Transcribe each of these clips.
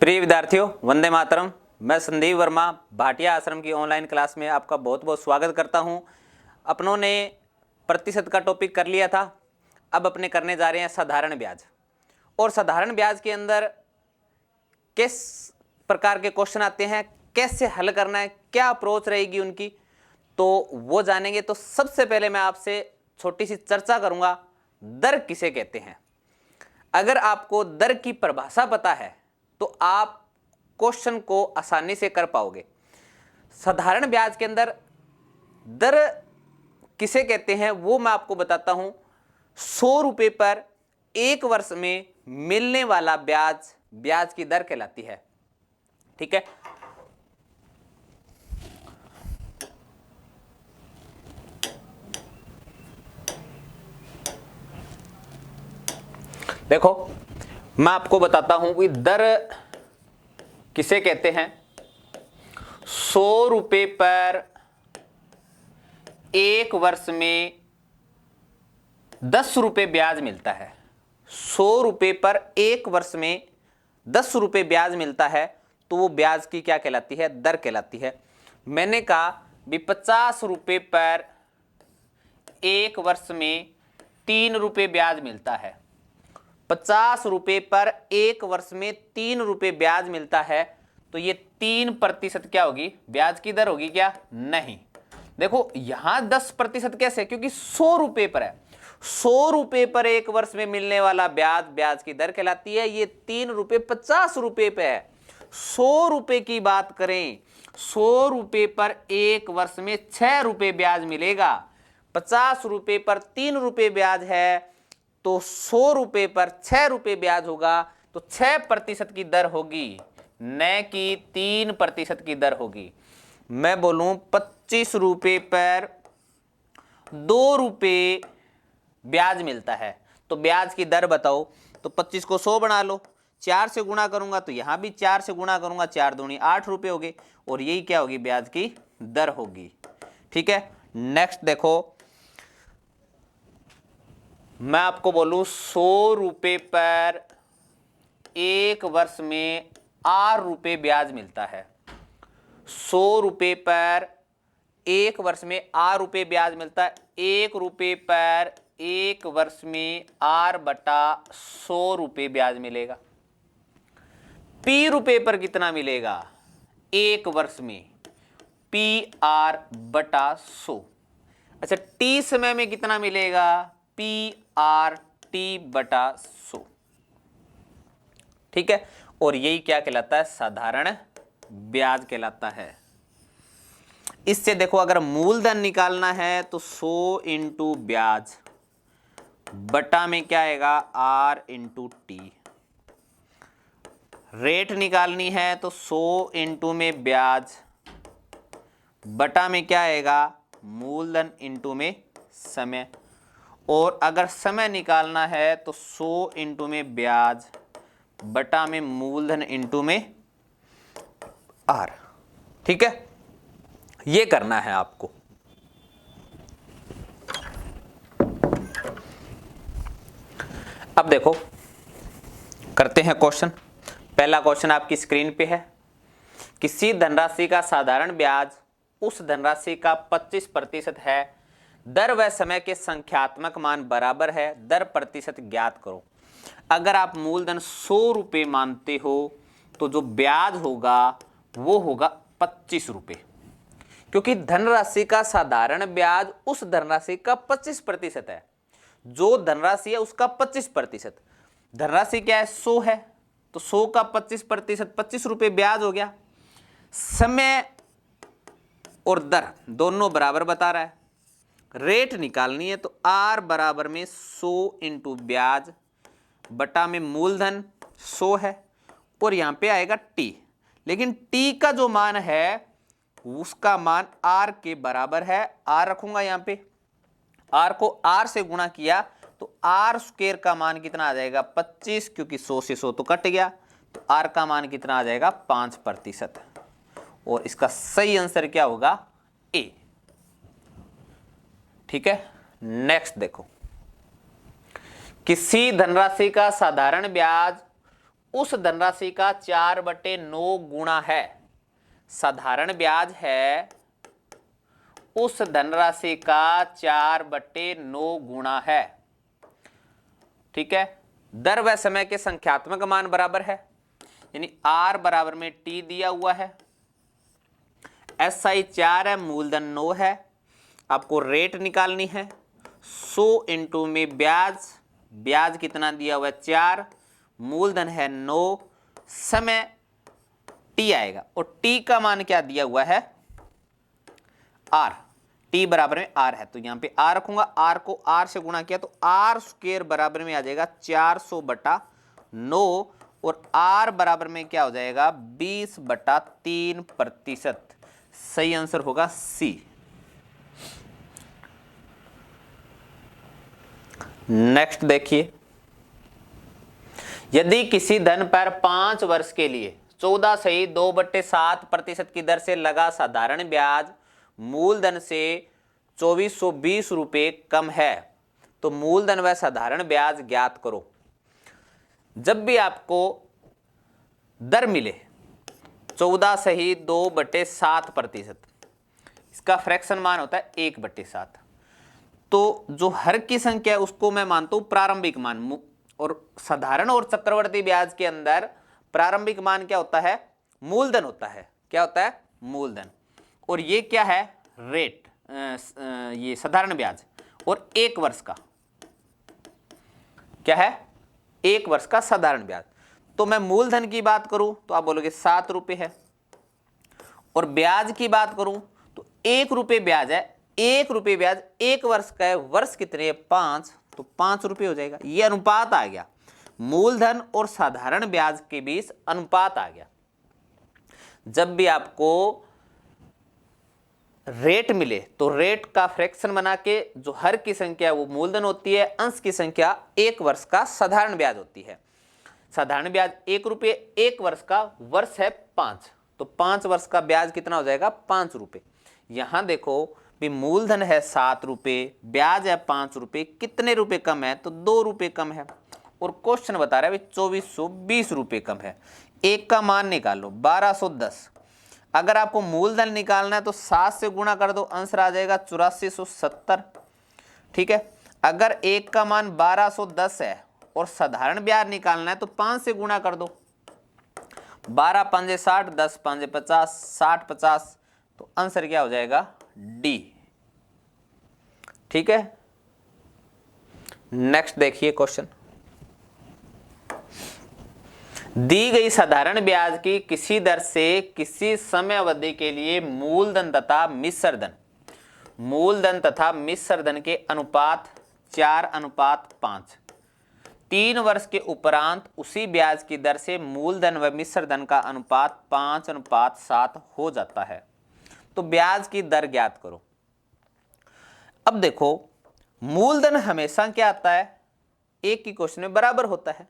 प्रिय विद्यार्थियों, वंदे मातरम। मैं संदीप वर्मा भाटिया आश्रम की ऑनलाइन क्लास में आपका बहुत बहुत स्वागत करता हूं। अपनों ने प्रतिशत का टॉपिक कर लिया था, अब अपने करने जा रहे हैं साधारण ब्याज। और साधारण ब्याज के अंदर किस प्रकार के क्वेश्चन आते हैं, कैसे हल करना है, क्या अप्रोच रहेगी उनकी, तो वो जानेंगे। तो सबसे पहले मैं आपसे छोटी सी चर्चा करूंगा, दर किसे कहते हैं। अगर आपको दर की परिभाषा पता है तो आप क्वेश्चन को आसानी से कर पाओगे। साधारण ब्याज के अंदर दर किसे कहते हैं वो मैं आपको बताता हूं। 100 रुपए पर एक वर्ष में मिलने वाला ब्याज ब्याज की दर कहलाती है। ठीक है, देखो मैं आपको बताता हूं कि दर किसे कहते हैं। 100 रुपए पर एक वर्ष में 10 रुपए ब्याज मिलता है। 100 रुपए पर एक वर्ष में 10 रुपए ब्याज मिलता है तो वो ब्याज की क्या कहलाती है? दर कहलाती है। मैंने कहा भी 50 रुपए पर एक वर्ष में 3 रुपए ब्याज मिलता है। 50 रुपए पर एक वर्ष में 3 रुपए ब्याज मिलता है तो ये 3% क्या होगी? ब्याज की दर होगी क्या? नहीं। देखो यहां 10% कैसे? क्योंकि 100 रुपए पर है। 100 रुपए पर एक वर्ष में मिलने वाला ब्याज ब्याज की दर कहलाती है। ये 3 रुपए 50 रुपए पे है। 100 रुपए की बात करें, 100 रुपए पर एक वर्ष में 6 रुपए ब्याज मिलेगा। 50 रुपए पर 3 रुपए ब्याज है तो 100 रुपए पर 6 रुपए ब्याज होगा तो 6% की दर होगी, न कि 3% की दर होगी। मैं बोलूं 25 रुपए पर 2 रुपए ब्याज मिलता है तो ब्याज की दर बताओ। तो 25 को 100 बना लो, 4 से गुणा करूंगा तो यहां भी 4 से गुणा करूंगा, 4 दूनी 8 रुपए हो गए और यही क्या होगी? ब्याज की दर होगी। ठीक है, नेक्स्ट देखो, मैं आपको बोलूं 100 रुपए पर एक वर्ष में 8 रुपए ब्याज मिलता है। 100 रुपए पर एक वर्ष में 8 रुपए ब्याज मिलता है। 1 रुपए पर एक वर्ष में 8/100 रुपए ब्याज मिलेगा। पी रुपए पर कितना मिलेगा? एक वर्ष में PR/100। अच्छा, टी समय में कितना मिलेगा? PRT/100। ठीक है, और यही क्या कहलाता है? साधारण ब्याज कहलाता है। इससे देखो अगर मूलधन निकालना है तो 100 इंटू ब्याज बटा में क्या आएगा? R into T. रेट निकालनी है तो 100 इंटू में ब्याज बटा में क्या आएगा? मूलधन इंटू में समय। और अगर समय निकालना है तो 100 इंटू में ब्याज बटा में मूलधन इंटू में R। ठीक है, ये करना है आपको। अब देखो करते हैं क्वेश्चन। पहला क्वेश्चन आपकी स्क्रीन पे है। किसी धनराशि का साधारण ब्याज उस धनराशि का 25% है। दर व समय के संख्यात्मक मान बराबर है। दर प्रतिशत ज्ञात करो। अगर आप मूलधन 100 रुपए मानते हो तो जो ब्याज होगा वो होगा 25 रुपए, क्योंकि धनराशि का साधारण ब्याज उस धनराशि का 25% है। जो धनराशि है उसका 25%। धनराशि क्या है? 100 है तो 100 का 25% 25 रुपए ब्याज हो गया। समय और दर दोनों बराबर बता रहा है। रेट निकालनी है तो R बराबर में 100 इंटू ब्याज बटा में मूलधन 100 है और यहां पे आएगा T। लेकिन T का जो मान है उसका मान R के बराबर है। R रखूंगा यहां पे, R को R से गुणा किया तो R स्क्वायर का मान कितना आ जाएगा? 25, क्योंकि 100 से 100 तो कट गया तो R का मान कितना आ जाएगा? 5%। और इसका सही आंसर क्या होगा? A। ठीक है, नेक्स्ट देखो, किसी धनराशि का साधारण ब्याज उस धनराशि का 4/9 गुणा है। साधारण ब्याज है उस धनराशि का 4/9 गुणा है। ठीक है, दर व समय के संख्यात्मक मान बराबर है, यानी आर बराबर में टी दिया हुआ है, एसआई 4 है, मूलधन 9 है, आपको रेट निकालनी है। 100 इंटू में ब्याज कितना दिया हुआ है 4, मूलधन है 9, समय टी आएगा और टी का मान क्या दिया हुआ है आर, टी बराबर में आर है तो यहां पे आर रखूंगा, आर को आर से गुणा किया तो आर स्क्वायर बराबर में आ जाएगा 400/9 और आर बराबर में क्या हो जाएगा 20/3%। सही आंसर होगा सी। नेक्स्ट देखिए, यदि किसी धन पर 5 वर्ष के लिए 14.2/7% की दर से लगा साधारण ब्याज मूलधन से 2420 रुपये कम है तो मूलधन व साधारण ब्याज ज्ञात करो। जब भी आपको दर मिले 14.2/7%, इसका फ्रैक्शन मान होता है 1/7, तो जो हर की संख्या है उसको मैं मानता हूं प्रारंभिक मान, और साधारण और चक्रवर्ती ब्याज के अंदर प्रारंभिक मान क्या होता है मूलधन होता है। क्या होता है मूलधन, और ये क्या है रेट, ये साधारण ब्याज, और 1 वर्ष का क्या है 1 वर्ष का साधारण ब्याज। तो मैं मूलधन की बात करूं तो आप बोलोगे 7 रुपये है, और ब्याज की बात करूं तो 1 रुपये ब्याज है, 1 रुपये ब्याज 1 वर्ष का है, वर्ष कितने है 5, तो 5 रुपये हो जाएगा। ये अनुपात आ गया, मूलधन और साधारण ब्याज के बीच अनुपात आ गया। जब भी आपको रेट मिले तो रेट का फ्रैक्शन बना के जो हर की संख्या वो मूलधन होती है, अंश की संख्या 1 वर्ष का साधारण ब्याज होती है। साधारण ब्याज 1 रुपये, 1 वर्ष का, वर्ष है 5, तो 5 वर्ष का ब्याज कितना हो जाएगा 5 रुपये। यहां देखो भी मूलधन है 7 रुपये, ब्याज है 5 रुपये, कितने रुपए कम है तो 2 रुपये कम है, और क्वेश्चन बता रहा है 2420 रुपये कम है। एक का मान निकाल लो 1210, अगर आपको मूलधन निकालना है तो 7 से गुणा कर दो, आंसर आ जाएगा 8470। ठीक है, अगर एक का मान 1210 है और साधारण ब्याज निकालना है तो 5 से गुणा कर दो, 12 5 60, 10 5 50, 60 50, तो आंसर क्या हो जाएगा डी। ठीक है, नेक्स्ट देखिए क्वेश्चन, दी गई साधारण ब्याज की किसी दर से किसी समय अवधि के लिए मूलधन तथा मिश्र धन के अनुपात 4:5, 3 वर्ष के उपरांत उसी ब्याज की दर से मूलधन व मिश्र धन का अनुपात 5:7 हो जाता है तो ब्याज की दर ज्ञात करो। अब देखो मूलधन हमेशा क्या आता है एक की क्वेश्चन में बराबर होता है।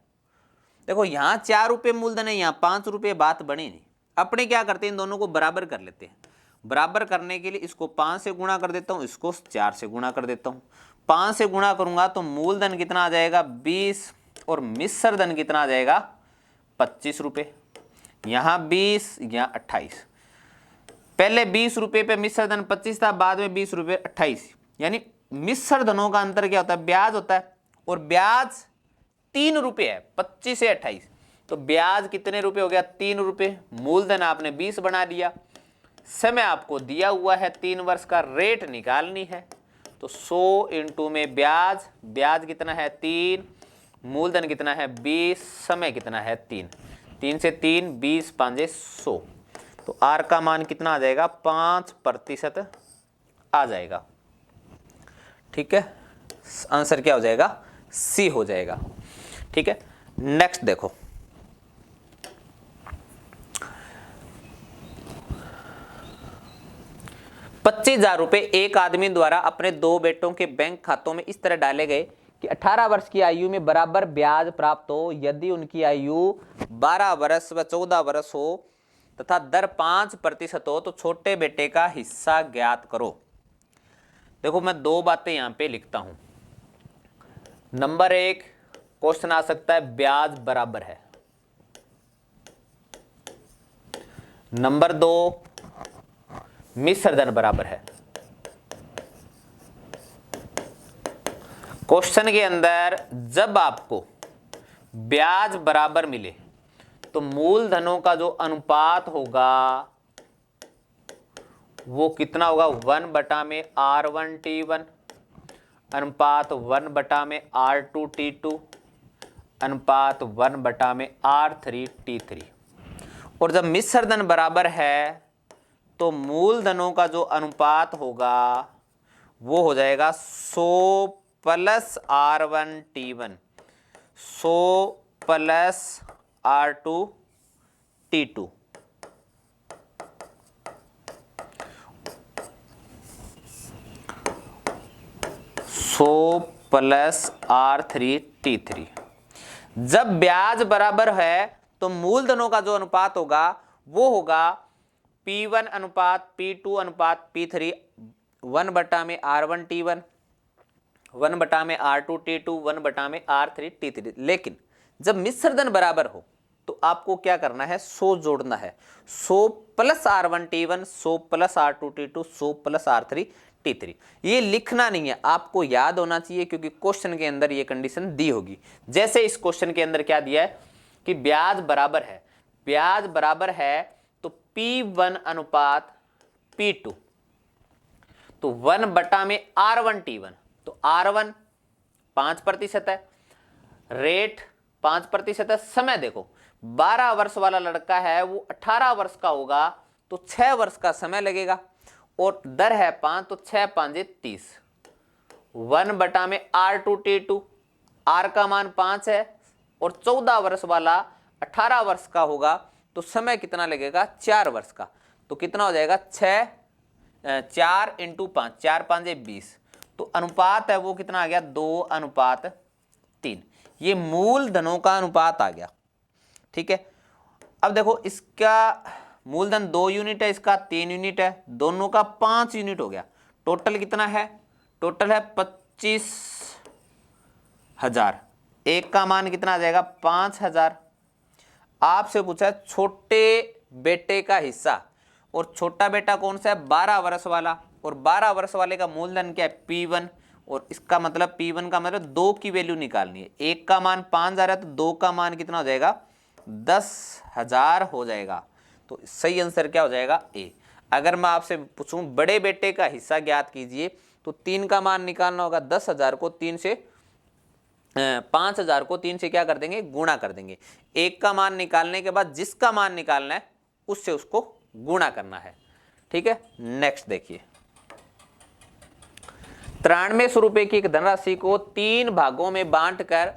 देखो यहां 4 रुपये मूलधन है, यहां 5 रुपये, बात बनी नहीं। अपने क्या करते हैं इन दोनों को बराबर कर लेते हैं। बराबर करने के लिए इसको 5 से गुणा कर देता हूं, इसको 4 से गुणा कर देता हूं। 5 से गुणा करूंगा तो मूलधन कितना आ जाएगा 20 और मिश्र धन कितना आ जाएगा 25 रुपये। यहां 20 यहां 28, पहले 20 रुपये पे मिश्र धन 25 था, बाद में 20 रुपये 28, यानी मिश्र धनों का अंतर क्या होता है ब्याज होता है, और ब्याज 3 रुपये है 25 से 28, तो ब्याज कितने रुपए हो गया 3 रुपये। मूलधन आपने 20 बना दिया, समय आपको दिया हुआ है 3 वर्ष का, रेट निकालनी है तो 100 इंटू में ब्याज कितना है 3, मूलधन कितना है 20, समय कितना है 3, 3 से 3 20 5 100, तो आर का मान कितना आ जाएगा 5% आ जाएगा। ठीक है, आंसर क्या हो जाएगा सी हो जाएगा। ठीक है, नेक्स्ट देखो, ₹25,000 एक आदमी द्वारा अपने 2 बेटों के बैंक खातों में इस तरह डाले गए कि 18 वर्ष की आयु में बराबर ब्याज प्राप्त हो यदि उनकी आयु 12 वर्ष व 14 वर्ष हो तथा दर 5% हो तो छोटे बेटे का हिस्सा ज्ञात करो। देखो मैं 2 बातें यहां पे लिखता हूं। नंबर 1, क्वेश्चन आ सकता है ब्याज बराबर है, नंबर 2 मिश्र धन बराबर है। क्वेश्चन के अंदर जब आपको ब्याज बराबर मिले तो मूलधनों का जो अनुपात होगा वो कितना होगा, 1/r1t1 अनुपात 1/r2t2 अनुपात 1/r3t3। और जब मिश्र धन बराबर है तो मूलधनों का जो अनुपात होगा वो हो जाएगा 100 + r1t1 100 + r2t2। 100 + r3t3। जब ब्याज बराबर है तो मूलधनों का जो अनुपात होगा वो होगा P1 अनुपात P2 अनुपात P3 1/r1t1 1/r2t2 1/r3t3। लेकिन जब मिश्र धन बराबर हो तो आपको क्या करना है, 100 जोड़ना है। 100 + r1t1 100 + r2t2 100 + r3t3। ये लिखना नहीं है, आपको याद होना चाहिए क्योंकि क्वेश्चन के अंदर ये कंडीशन दी होगी। जैसे इस क्वेश्चन के अंदर क्या दिया है कि ब्याज बराबर है, ब्याज बराबर है तो P1 अनुपात P2 तो 1/r1t1 तो R1 5% है, रेट 5% है। समय देखो 12 वर्ष वाला लड़का है वो 18 वर्ष का होगा तो 6 वर्ष का समय लगेगा और दर है 5 तो 6 × 5 = 30। 1/r2t2 R का मान 5 है और 14 वर्ष वाला 18 वर्ष का होगा तो समय कितना लगेगा, 4 वर्ष का। तो कितना हो जाएगा 4 × 5 4 × 5 = 20। तो अनुपात है वो कितना आ गया, 2:3। ये मूलधनों का अनुपात आ गया। ठीक है, अब देखो इसका मूलधन 2 यूनिट है, इसका 3 यूनिट है, दोनों का 5 यूनिट हो गया। टोटल कितना है, टोटल है 25,000। एक का मान कितना आ जाएगा, 5,000। आपसे पूछा है छोटे बेटे का हिस्सा और छोटा बेटा कौन सा है, 12 वर्ष वाला। और 12 वर्ष वाले का मूलधन क्या है, P1। और इसका मतलब P1 का मतलब 2 की वैल्यू निकालनी है। एक का मान 5,000 है तो 2 का मान कितना हो जाएगा, 10,000 हो जाएगा। तो सही आंसर क्या हो जाएगा, ए। अगर मैं आपसे पूछूं बड़े बेटे का हिस्सा ज्ञात कीजिए तो 3 का मान निकालना होगा। 10,000 को 3 से 5,000 को 3 से क्या कर देंगे, गुणा कर देंगे। एक का मान निकालने के बाद जिसका मान निकालना है उससे उसको गुणा करना है। ठीक है, नेक्स्ट देखिए। 9300 रुपए की एक धनराशि को 3 भागों में बांटकर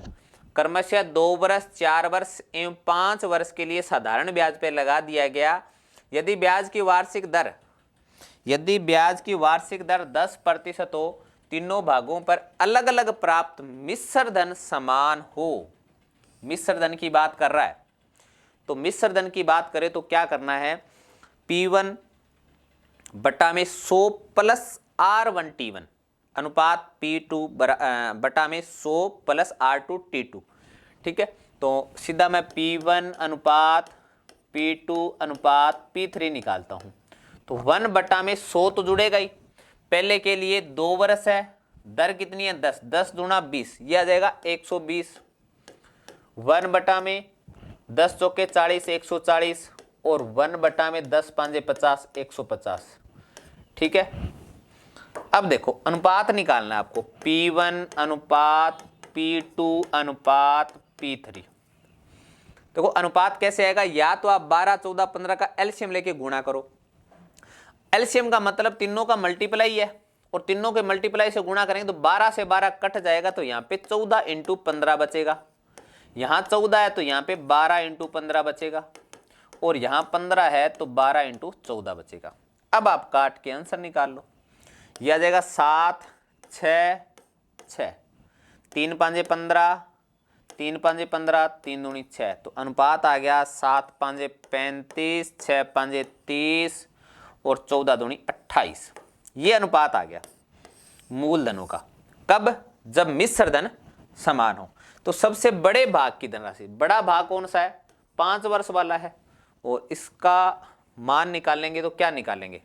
क्रमशः 2 वर्ष 4 वर्ष एवं 5 वर्ष के लिए साधारण ब्याज पर लगा दिया गया। यदि ब्याज की वार्षिक दर 10% हो, तीनों भागों पर अलग अलग प्राप्त मिश्र धन समान हो। मिश्र धन की बात कर रहा है तो मिश्र धन की बात करें तो क्या करना है, P1 बटा में 100 + r1t1 अनुपात P2 बटा में 100 + r2t2। ठीक है, तो सीधा मैं P1 अनुपात P2 अनुपात P3 निकालता हूं। तो 1/100 तो जुड़ेगा ही। पहले के लिए 2 वर्ष है, दर कितनी है, 10 10 × 20 ये आ जाएगा 120। 1/10 चौके 40 140 और 1/10 5 50 150। ठीक है, अब देखो अनुपात निकालना है आपको, P1 अनुपात P2 अनुपात P3। देखो अनुपात कैसे आएगा, या तो आप 12 14 15 का एलसीएम लेके गुणा करो। एलसीएम का मतलब तीनों का मल्टीप्लाई है और तीनों के मल्टीप्लाई से गुणा करेंगे तो 12 से 12 कट जाएगा तो यहाँ पे 14 × 15 बचेगा। यहाँ 14 है तो यहाँ पे 12 × 15 बचेगा और यहाँ 15 है तो 12 × 14 बचेगा। अब आप काट के आंसर निकाल लो। यह आ जाएगा 7 6 6 3 5 15 3 5 15 3 दूनी 6। तो अनुपात आ गया 7 5 35 6 5 30 और 14 दूनी 28। ये अनुपात आ गया मूलधनों का। कब, जब मिश्र धन समान हो। तो सबसे बड़े भाग की धनराशि, बड़ा भाग कौन सा है, 5 वर्ष वाला है और इसका मान निकालेंगे तो क्या निकालेंगे?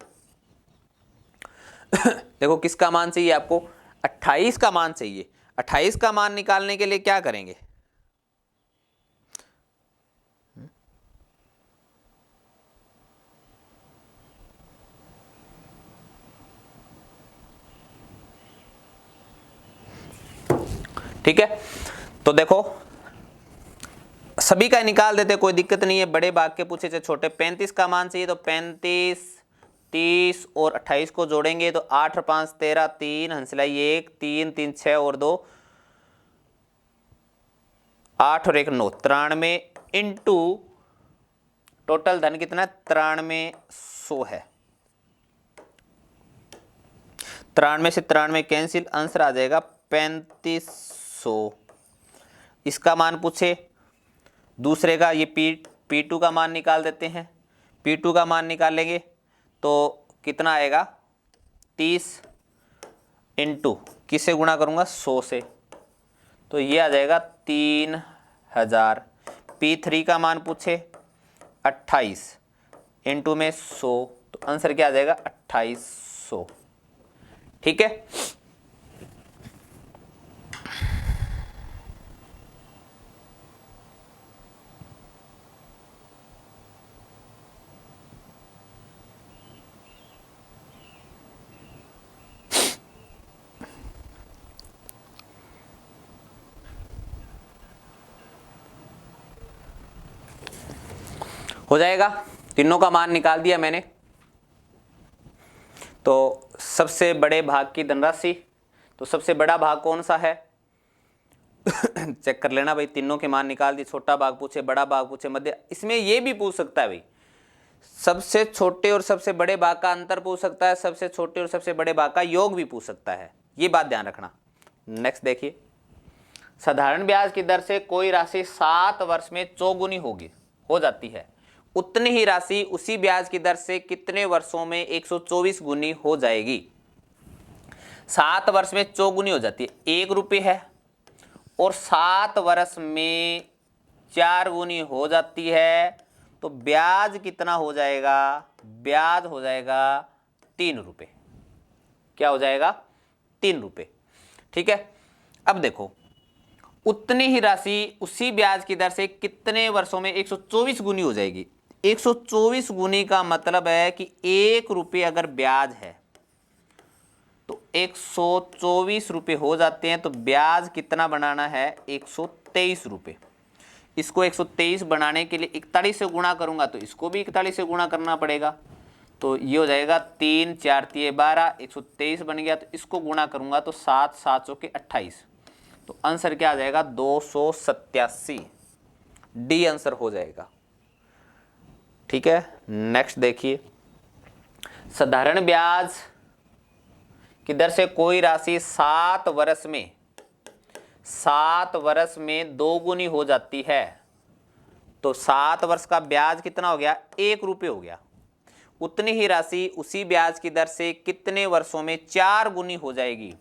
देखो किसका मान चाहिए आपको? 28 का मान चाहिए। 28 का मान निकालने के लिए क्या करेंगे? ठीक है, तो देखो सभी का निकाल देते, कोई दिक्कत नहीं है। बड़े भाग के पूछे चाहे छोटे। 35 का मान चाहिए तो 35, 30 और 28 को जोड़ेंगे तो 8 और 5 13, 3 हंसलाई 1, 3 3 6 और 2 8 और 1 9, 93 इंटू टोटल धन कितना है? 9300 है। 93 से 93 कैंसिल, आंसर आ जाएगा 3500। इसका मान पूछे, दूसरे का ये P2 का मान निकाल देते हैं। P2 का मान निकालेंगे तो कितना आएगा? 30 इंटू किससे गुणा करूंगा? 100 से, तो ये आ जाएगा 3000। P3 का मान पूछे 28 इंटू में 100, तो आंसर क्या आ जाएगा? 2800। ठीक है, हो जाएगा। तीनों का मान निकाल दिया मैंने। तो सबसे बड़े भाग की धनराशि, तो सबसे बड़ा भाग कौन सा है? चेक कर लेना भाई, तीनों के मान निकाल दिए। छोटा भाग पूछे, बड़ा भाग पूछे, मध्य, इसमें ये भी पूछ सकता है भाई, सबसे छोटे और सबसे बड़े भाग का अंतर पूछ सकता है, सबसे छोटे और सबसे बड़े भाग का योग भी पूछ सकता है, ये बात ध्यान रखना। नेक्स्ट देखिए, साधारण ब्याज की दर से कोई राशि 7 वर्ष में चौगुनी हो जाती है, उतनी ही राशि उसी ब्याज की दर से कितने वर्षों में 124 गुनी हो जाएगी? 7 वर्ष में चौगुनी हो जाती है, 1 रुपये है, और 7 वर्ष में 4 गुनी हो जाती है, तो ब्याज कितना हो जाएगा? ब्याज हो जाएगा 3 रुपये। क्या हो जाएगा? 3 रुपये। ठीक है, अब देखो, उतनी ही राशि उसी ब्याज की दर से कितने वर्षों में 124 गुनी हो जाएगी? 124 गुनी का मतलब है कि 1 रुपये अगर ब्याज है तो 124 रुपये हो जाते हैं, तो ब्याज कितना बनाना है? 123 रुपये। इसको 123 बनाने के लिए 41 से गुणा करूंगा तो इसको भी 41 से गुणा करना पड़ेगा, तो ये हो जाएगा 3 4 3 12, 123 बन गया, तो इसको गुणा करूंगा तो 7 7 चौके 28, तो आंसर क्या आ जाएगा? 287। डी आंसर हो जाएगा। ठीक है, नेक्स्ट देखिए, साधारण ब्याज की दर से कोई राशि 7 वर्ष में 2 गुनी हो जाती है, तो 7 वर्ष का ब्याज कितना हो गया? 1 रुपये हो गया। उतनी ही राशि उसी ब्याज की दर से कितने वर्षों में 4 गुनी हो जाएगी?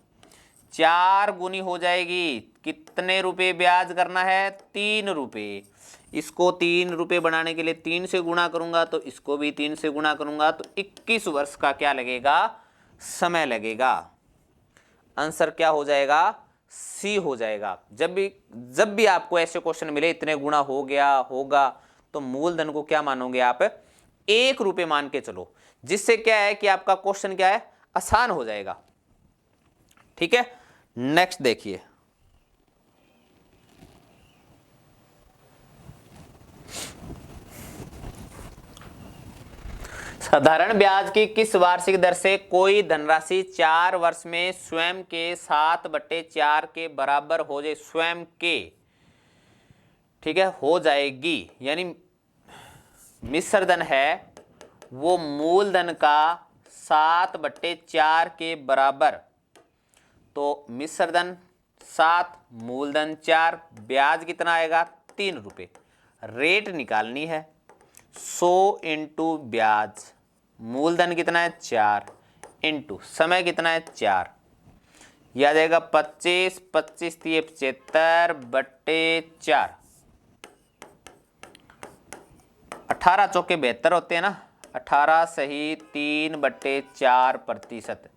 4 गुनी हो जाएगी। कितने रुपए ब्याज करना है? 3 रुपये। इसको 3 रुपये बनाने के लिए 3 से गुणा करूंगा तो इसको भी 3 से गुणा करूंगा, तो 21 वर्ष का क्या लगेगा? समय लगेगा। आंसर क्या हो जाएगा? सी हो जाएगा। जब भी आपको ऐसे क्वेश्चन मिले इतने गुणा हो गया होगा, तो मूलधन को क्या मानोगे आप? 1 रुपये मान के चलो, जिससे क्या है कि आपका क्वेश्चन क्या है? आसान हो जाएगा। ठीक है, नेक्स्ट देखिए, साधारण ब्याज की किस वार्षिक दर से कोई धनराशि 4 वर्ष में स्वयं के 7/4 के बराबर हो जाए? स्वयं के, ठीक है, हो जाएगी, यानी मिश्र धन है वो मूलधन का 7/4 के बराबर, तो मिश्र धन 7, मूलधन 4, ब्याज कितना आएगा? 3 रुपये। रेट निकालनी है, 100 इंटू ब्याज, मूलधन कितना है? 4, इंटू समय कितना है? 4, यह आ जाएगा 25, 25 3 75/4, 18 चौके 72 होते हैं ना, 18 सही 3/4%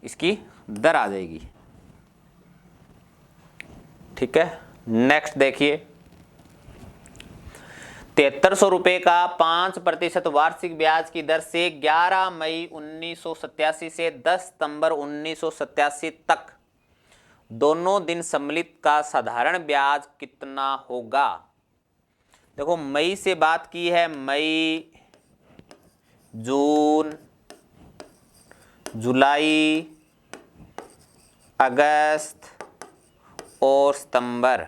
इसकी दर आ जाएगी। ठीक है, नेक्स्ट देखिए, 7300 रुपए का 5% वार्षिक ब्याज की दर से 11 मई 1987 से 10 सितंबर 1987 तक दोनों दिन सम्मिलित का साधारण ब्याज कितना होगा। देखो मई से बात की है, मई, जून, जुलाई, अगस्त और सितंबर।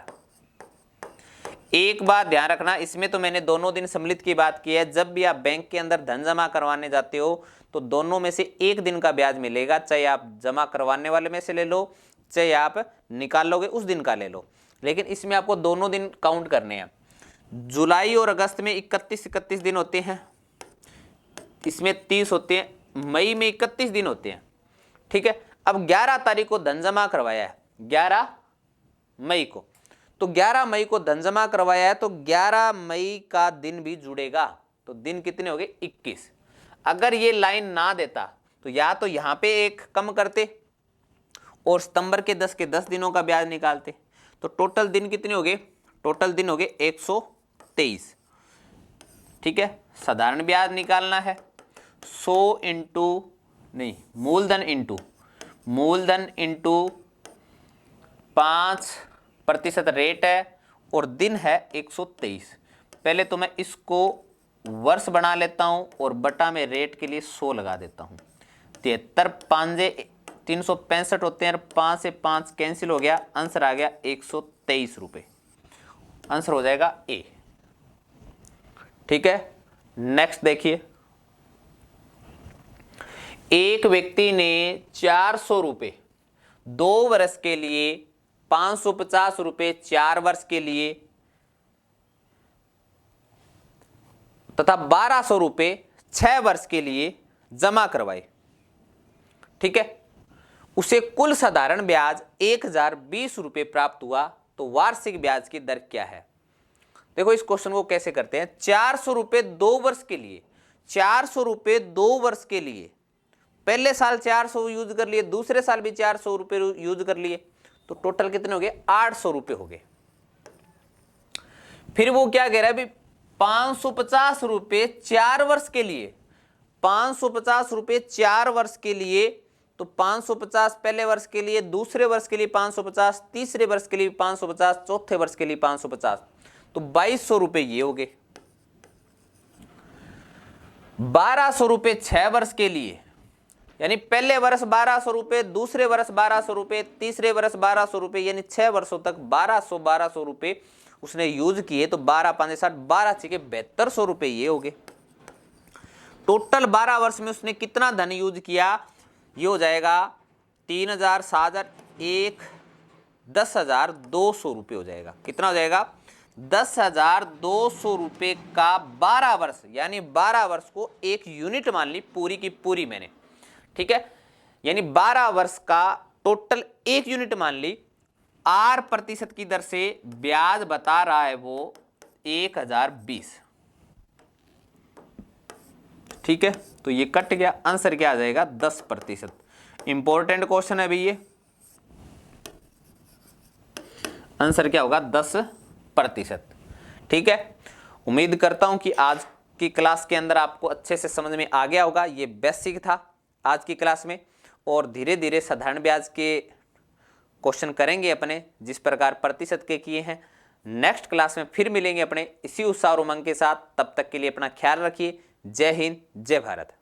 एक बात ध्यान रखना, इसमें तो मैंने दोनों दिन सम्मिलित की बात की है। जब भी आप बैंक के अंदर धन जमा करवाने जाते हो तो दोनों में से एक दिन का ब्याज मिलेगा, चाहे आप जमा करवाने वाले में से ले लो, चाहे आप निकाल लोगे उस दिन का ले लो, लेकिन इसमें आपको दोनों दिन काउंट करने हैं। जुलाई और अगस्त में 31 दिन होते हैं, इसमें 30 होते हैं, मई में 31 दिन होते हैं। ठीक है, अब 11 तारीख को धन जमा करवाया है, 11 मई को, तो 11 मई को धन जमा करवाया है तो 11 मई का दिन भी जुड़ेगा, तो दिन कितने हो गए 21। अगर ये लाइन ना देता तो या तो यहां पे एक कम करते और सितंबर के 10 दिनों का ब्याज निकालते, तो टोटल दिन कितने हो गए, टोटल दिन हो गए 123। ठीक है, साधारण ब्याज निकालना है, 100 इंटू नहीं मूलधन इंटू 5% रेट है और दिन है 123। पहले तो मैं इसको वर्ष बना लेता हूं और बटा में रेट के लिए 100 लगा देता हूं। 73 5 365 होते हैं, 5 से 5 कैंसिल हो गया, आंसर आ गया 123 रुपए, आंसर हो जाएगा ए। ठीक है, नेक्स्ट देखिए, एक व्यक्ति ने 400 रुपए 2 वर्ष के लिए, 550 रुपए 4 वर्ष के लिए तथा 1200 रुपए 6 वर्ष के लिए जमा करवाए। ठीक है, उसे कुल साधारण ब्याज 1020 रुपए प्राप्त हुआ, तो वार्षिक ब्याज की दर क्या है। देखो इस क्वेश्चन को कैसे करते हैं, 400 रुपए 2 वर्ष के लिए, 400 रुपए 2 वर्ष के लिए, पहले साल 400 यूज कर लिए, दूसरे साल भी 400 रुपए यूज कर लिए, तो टोटल कितने हो गए 800 रुपए हो गए। फिर वो क्या कह रहा है भी 550 रुपए 4 वर्ष के लिए, 550 रुपए 4 वर्ष के लिए, तो 550 पहले वर्ष के लिए, दूसरे वर्ष के लिए 550, तीसरे वर्ष के लिए 550, चौथे वर्ष के लिए 550, तो 2200 रुपए ये हो गए। 1200 रुपए 6 वर्ष के लिए, यानी पहले वर्ष 1200 रुपए, दूसरे वर्ष 1200 रुपए, तीसरे वर्ष 1200 रुपए, यानी 6 वर्षों तक 1200 रुपए उसने यूज किए, तो 12 5 60, 12 6 के 7200 रुपए ये हो गए। टोटल 12 वर्ष में उसने कितना धन यूज किया, ये हो जाएगा 3000 7000 1 10,200 रुपये हो जाएगा। कितना हो जाएगा 10,200 रुपये का 12 वर्ष, यानी 12 वर्ष को एक यूनिट मान ली पूरी की पूरी मैंने, ठीक है, यानी 12 वर्ष का टोटल एक यूनिट मान ली, 8% की दर से ब्याज बता रहा है वो 1020। ठीक है, तो ये कट गया, आंसर क्या आ जाएगा 10%। इंपॉर्टेंट क्वेश्चन है भाई ये, आंसर क्या होगा 10%। ठीक है, उम्मीद करता हूं कि आज की क्लास के अंदर आपको अच्छे से समझ में आ गया होगा। ये बेसिक था आज की क्लास में, और धीरे धीरे साधारण ब्याज के क्वेश्चन करेंगे अपने, जिस प्रकार प्रतिशत के किए हैं। नेक्स्ट क्लास में फिर मिलेंगे अपने इसी उत्साह और उमंग के साथ। तब तक के लिए अपना ख्याल रखिए। जय हिंद, जय भारत।